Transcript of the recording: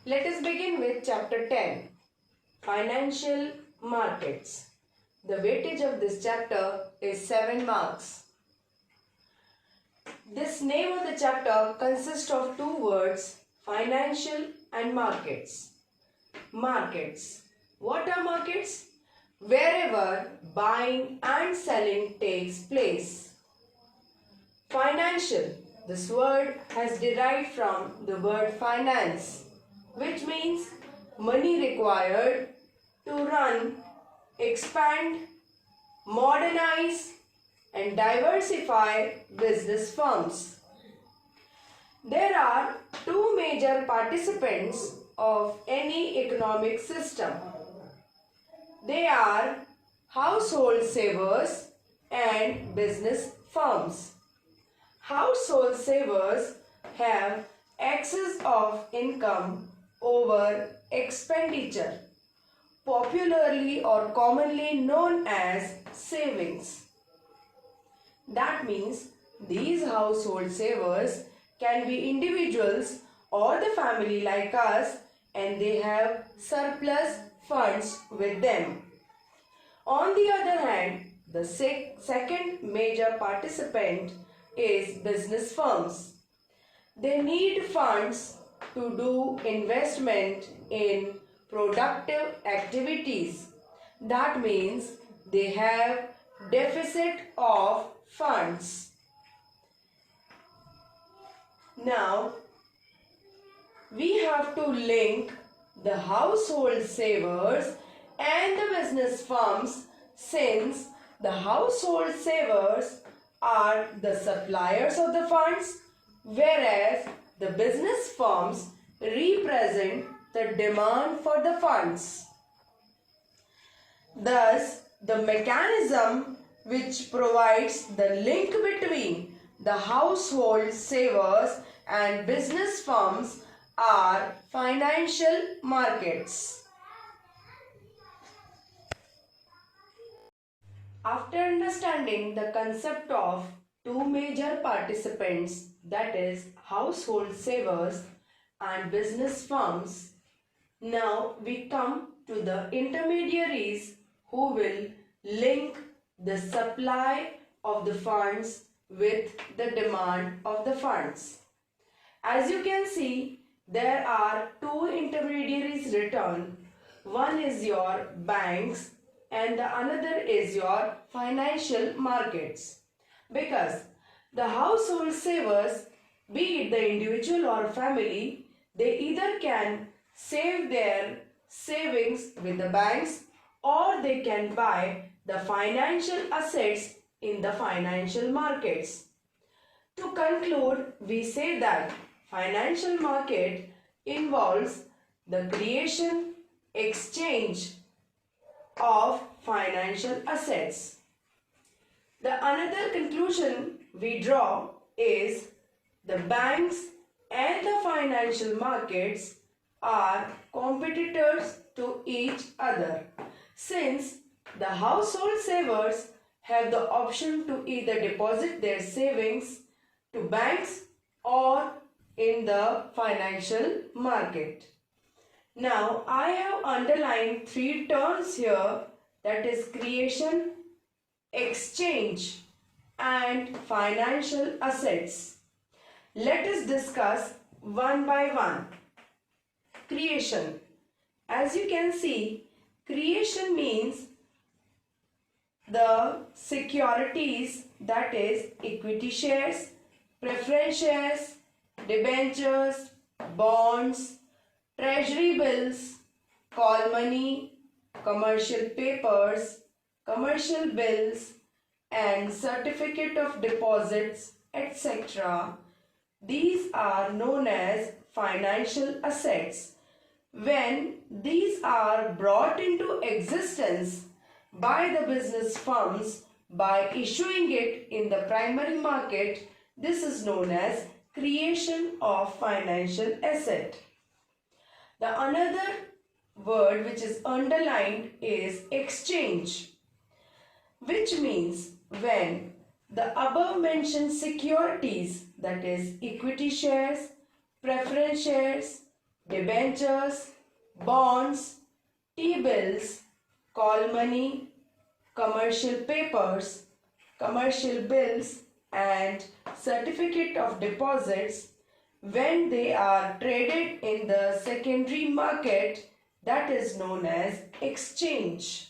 Let us begin with chapter 10, Financial Markets. The weightage of this chapter is 7 marks. This name of the chapter consists of two words, financial and markets. Markets. What are markets? Wherever buying and selling takes place. Financial. This word has derived from the word finance, which means money required to run, expand, modernize and diversify business firms. There are two major participants of any economic system. They are household savers and business firms. Household savers have excess of income over expenditure, popularly or commonly known as savings. That means these household savers can be individuals or the family like us, and they have surplus funds with them. On the other hand, the second major participant is business firms. They need funds to do investment in productive activities. That means they have deficit of funds. Now, we have to link the household savers and the business firms, since the household savers are the suppliers of the funds, whereas the business firms represent the demand for the funds. Thus, the mechanism which provides the link between the household savers and business firms are financial markets. After understanding the concept of two major participants, that is household savers and business firms, now we come to the intermediaries who will link the supply of the funds with the demand of the funds. As you can see, there are two intermediaries written. One is your banks and the another is your financial markets. Because the household savers, be it the individual or family, they either can save their savings with the banks or they can buy the financial assets in the financial markets. To conclude, we say that financial market involves the creation, exchange of financial assets. The another conclusion we draw is the banks and the financial markets are competitors to each other, since the household savers have the option to either deposit their savings to banks or in the financial market. Now, I have underlined three terms here, that is creation, exchange and financial assets. Let us discuss one by one. Creation. As you can see, creation means the securities, that is equity shares, preference shares, debentures, bonds, treasury bills, call money, commercial papers, commercial bills and certificate of deposits, etc. These are known as financial assets. When these are brought into existence by the business firms by issuing it in the primary market, this is known as creation of financial asset. The another word which is underlined is exchange, which means when the above mentioned securities, that is equity shares, preference shares, debentures, bonds, T-bills, call money, commercial papers, commercial bills, and certificate of deposits when they are traded in the secondary market, that is known as exchange.